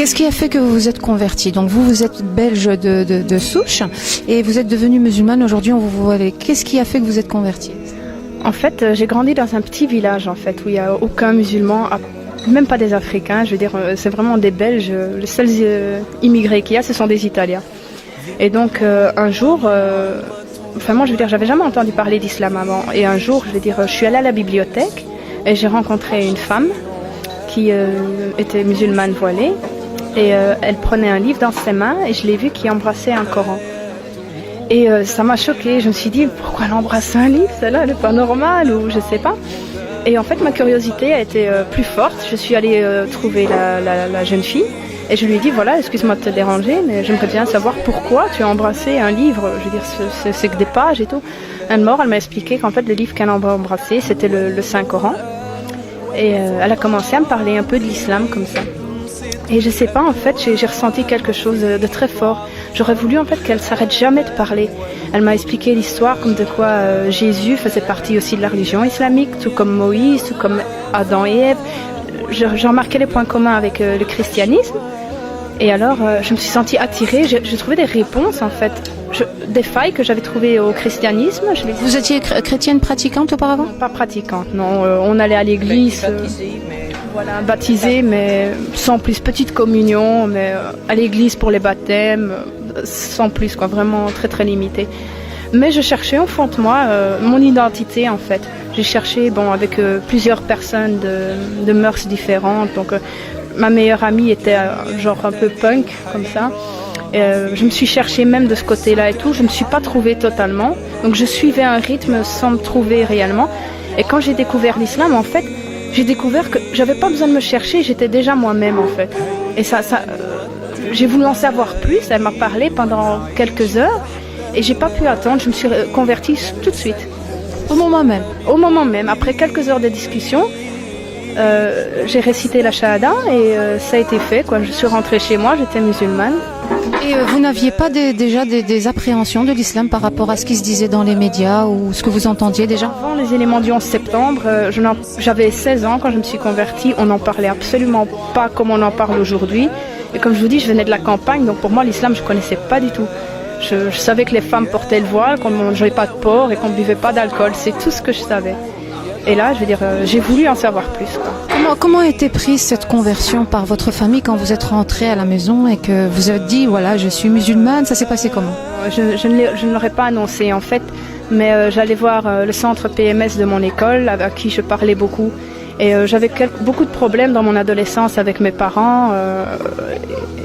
Qu'est-ce qui a fait que vous vous êtes converti? Donc vous êtes belge de souche et vous êtes devenu musulmane. Aujourd'hui, on vous voit avec. Qu'est-ce qui a fait que vous êtes converti? En fait, j'ai grandi dans un petit village en fait où il n'y a aucun musulman, même pas des Africains. Je veux dire, c'est vraiment des Belges. Les seuls immigrés qu'il y a, ce sont des Italiens. Et donc un jour, moi je veux dire, j'avais jamais entendu parler d'islam avant. Et un jour, je veux dire, je suis allée à la bibliothèque et j'ai rencontré une femme qui était musulmane voilée. Et elle prenait un livre dans ses mains et je l'ai vue qui embrassait un Coran. Et ça m'a choquée. Je me suis dit, pourquoi elle embrasse un livre? Celle-là, elle n'est pas normale ou je sais pas. Et en fait, ma curiosité a été plus forte. Je suis allée trouver la jeune fille et je lui ai dit, voilà, excuse-moi de te déranger, mais j'aimerais bien savoir pourquoi tu as embrassé un livre. Je veux dire, c'est que des pages et tout. Elle m'a expliqué qu'en fait, le livre qu'elle a embrassé, c'était le Saint-Coran. Et elle a commencé à me parler un peu de l'islam comme ça. Et je sais pas, en fait, j'ai ressenti quelque chose de très fort. J'aurais voulu en fait qu'elle s'arrête jamais de parler. Elle m'a expliqué l'histoire comme de quoi Jésus faisait partie aussi de la religion islamique, tout comme Moïse, tout comme Adam et Ève. J'ai remarqué les points communs avec le christianisme. Et alors, je me suis sentie attirée. J'ai trouvé des réponses en fait, des failles que j'avais trouvées au christianisme. Vous étiez chrétienne pratiquante auparavant? Pas pratiquante, non. On allait à l'église. Voilà, baptisée, mais sans plus, petite communion, mais à l'église pour les baptêmes, sans plus, quoi, vraiment très très limité. Mais je cherchais au fond de moi mon identité en fait. J'ai cherché, avec plusieurs personnes de mœurs différentes. Donc ma meilleure amie était genre un peu punk comme ça. Je me suis cherchée même de ce côté-là et tout. Je me suis pas trouvée totalement. Donc je suivais un rythme sans me trouver réellement. Et quand j'ai découvert l'islam, en fait, j'ai découvert que j'avais pas besoin de me chercher, j'étais déjà moi-même en fait. Et j'ai voulu en savoir plus, elle m'a parlé pendant quelques heures et j'ai pas pu attendre, je me suis convertie tout de suite. Au moment même? Au moment même, après quelques heures de discussion, j'ai récité la shahada et ça a été fait, quoi. Je suis rentrée chez moi, j'étais musulmane. Et vous n'aviez pas déjà des appréhensions de l'islam par rapport à ce qui se disait dans les médias ou ce que vous entendiez déjà? Avant les éléments du 11 septembre, j'avais 16 ans quand je me suis convertie. On n'en parlait absolument pas comme on en parle aujourd'hui. Et comme je vous dis, je venais de la campagne, donc pour moi l'islam je ne connaissais pas du tout. Je savais que les femmes portaient le voile, qu'on ne mangeait pas de porc et qu'on ne buvait pas d'alcool. C'est tout ce que je savais. Et là, je veux dire, j'ai voulu en savoir plus, quoi. Comment a été prise cette conversion par votre famille quand vous êtes rentrée à la maison et que vous avez dit, voilà, je suis musulmane? Ça s'est passé comment? Je ne l'aurais pas annoncé en fait, mais j'allais voir le centre PMS de mon école, avec qui je parlais beaucoup. Et j'avais beaucoup de problèmes dans mon adolescence avec mes parents.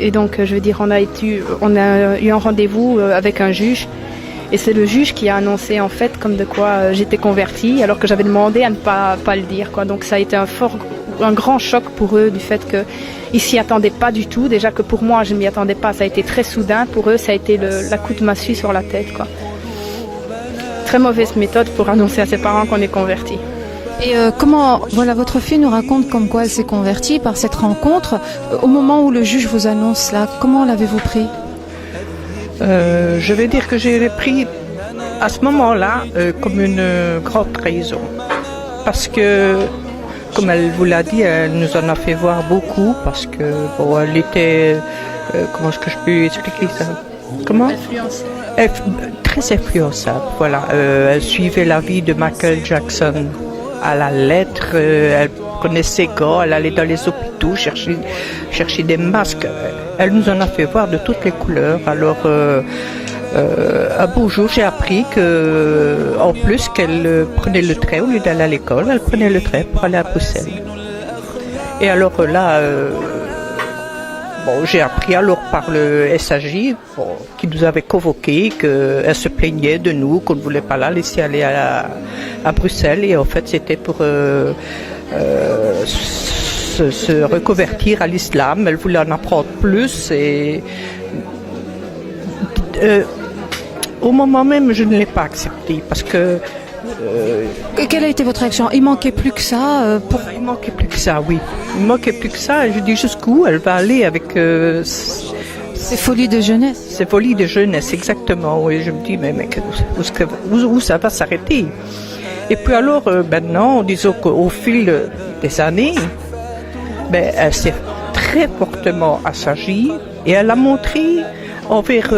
Et donc, je veux dire, on a eu un rendez-vous avec un juge. Et c'est le juge qui a annoncé en fait comme de quoi j'étais convertie alors que j'avais demandé à ne pas le dire, quoi. Donc ça a été un grand choc pour eux du fait qu'ils s'y attendaient pas du tout. Déjà que pour moi je ne m'y attendais pas, ça a été très soudain. Pour eux ça a été la coup de massue sur la tête, quoi. Très mauvaise méthode pour annoncer à ses parents qu'on est converti. Et votre fille nous raconte comme quoi elle s'est convertie par cette rencontre. Au moment où le juge vous annonce là, comment l'avez-vous pris? Je vais dire que j'ai pris à ce moment-là comme une grande trahison. Parce que, comme elle vous l'a dit, elle nous en a fait voir beaucoup parce que, elle était, comment est-ce que je peux expliquer ça? Comment? Influencée. Très influençable, voilà. Elle suivait la vie de Michael Jackson à la lettre, elle prenait ses gants, elle allait dans les hôpitaux chercher des masques. Elle nous en a fait voir de toutes les couleurs. Alors, un beau jour, j'ai appris en plus qu'elle prenait le train au lieu d'aller à l'école, elle prenait le train pour aller à Bruxelles. Et alors là, j'ai appris alors par le SAJ qui nous avait convoqués qu'elle se plaignait de nous, qu'on ne voulait pas la laisser aller à Bruxelles. Et en fait, c'était pour se reconvertir à l'islam. Elle voulait en apprendre plus et au moment même je ne l'ai pas accepté parce que quelle a été votre réaction? Il manquait plus que ça Il manquait plus que ça, oui. Il manquait plus que ça. Je dis jusqu'où elle va aller avec ces folies de jeunesse. Ces folies de jeunesse, exactement. Oui, je me dis mais où ça va s'arrêter? Et puis alors maintenant, disons qu'au fil des années, elle s'est très fortement assagie et elle a montré envers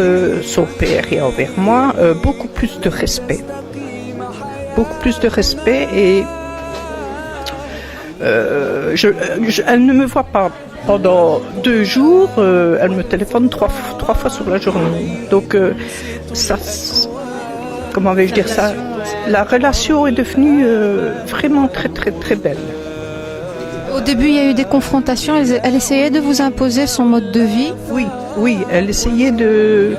son père et envers moi beaucoup plus de respect. Beaucoup plus de respect et elle ne me voit pas pendant 2 jours, elle me téléphone 3 fois sur la journée. Donc ça, comment vais-je dire ça? La relation est devenue vraiment très très très belle. Au début, il y a eu des confrontations. Elle essayait de vous imposer son mode de vie. Oui, elle essayait de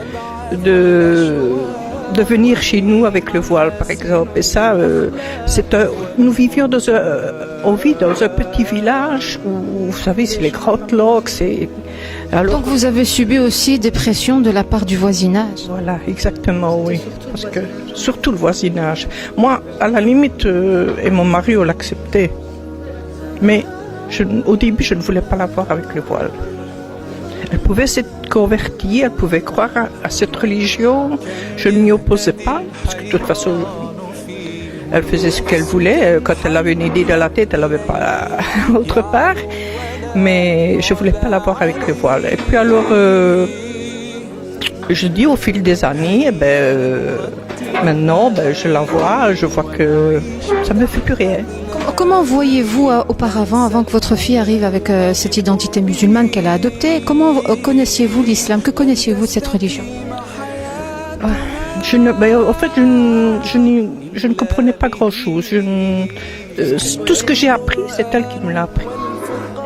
venir chez nous avec le voile, par exemple. Et ça, nous vivions on vit dans un petit village où, vous savez, c'est les Grottes Loks. Donc vous avez subi aussi des pressions de la part du voisinage. Voilà, exactement, oui. Parce que, surtout le voisinage. Moi, à la limite, et mon mari, on l'acceptait. Mais au début, je ne voulais pas la voir avec le voile. Elle pouvait s'être convertie, elle pouvait croire à cette religion. Je ne m'y opposais pas, parce que de toute façon, elle faisait ce qu'elle voulait. Quand elle avait une idée dans la tête, elle n'avait pas autre part. Mais je ne voulais pas la voir avec le voile. Et puis alors, je dis au fil des années, maintenant, je la vois, je vois que ça ne me fait plus rien. Comment voyez-vous auparavant, avant que votre fille arrive avec cette identité musulmane qu'elle a adoptée, comment connaissiez-vous l'islam? Que connaissiez-vous de cette religion? En fait, je ne comprenais pas grand-chose. Tout ce que j'ai appris, c'est elle qui me l'a appris.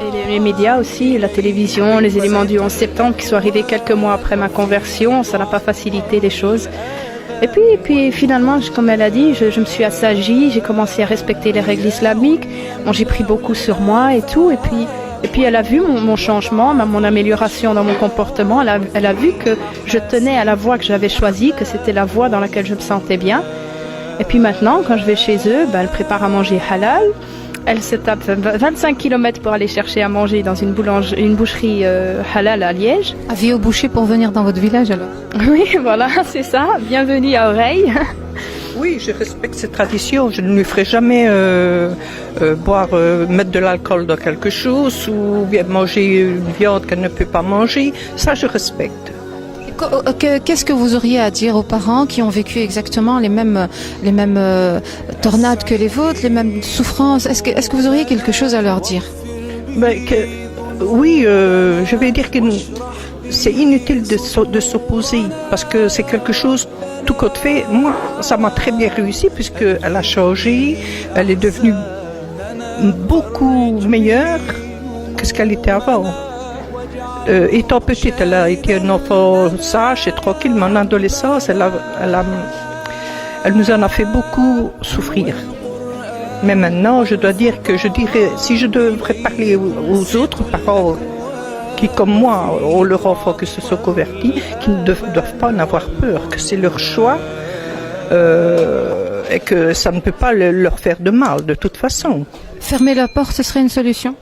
Et les médias aussi, la télévision, les éléments du 11 septembre qui sont arrivés quelques mois après ma conversion, ça n'a pas facilité les choses. Et puis finalement, comme elle a dit, je me suis assagie, j'ai commencé à respecter les règles islamiques. Bon, j'ai pris beaucoup sur moi et tout. Et puis elle a vu mon changement, mon amélioration dans mon comportement. Elle a vu que je tenais à la voie que j'avais choisie, que c'était la voie dans laquelle je me sentais bien. Et puis maintenant, quand je vais chez eux, elle prépare à manger halal. Elle se tape 25 km pour aller chercher à manger dans une boucherie halal à Liège. Avis au boucher pour venir dans votre village alors? Oui, voilà, c'est ça. Bienvenue à Oreille. Oui, je respecte ces traditions. Je ne lui ferai jamais mettre de l'alcool dans quelque chose ou bien manger une viande qu'elle ne peut pas manger. Ça, je respecte. Qu'est-ce que vous auriez à dire aux parents qui ont vécu exactement les mêmes tornades que les vôtres, les mêmes souffrances? Est-ce que vous auriez quelque chose à leur dire? Oui, je vais dire que c'est inutile de s'opposer parce que c'est quelque chose tout compte fait. Moi, ça m'a très bien réussi puisqu'elle a changé, elle est devenue beaucoup meilleure que ce qu'elle était avant. Étant petite, elle a été un enfant sage et tranquille, mais en adolescence, elle nous en a fait beaucoup souffrir. Mais maintenant, je dois dire que si je devrais parler aux autres parents qui, comme moi, ont leurs enfants qui se sont convertis, qui ne doivent pas en avoir peur, que c'est leur choix et que ça ne peut pas leur faire de mal de toute façon. Fermer la porte, ce serait une solution?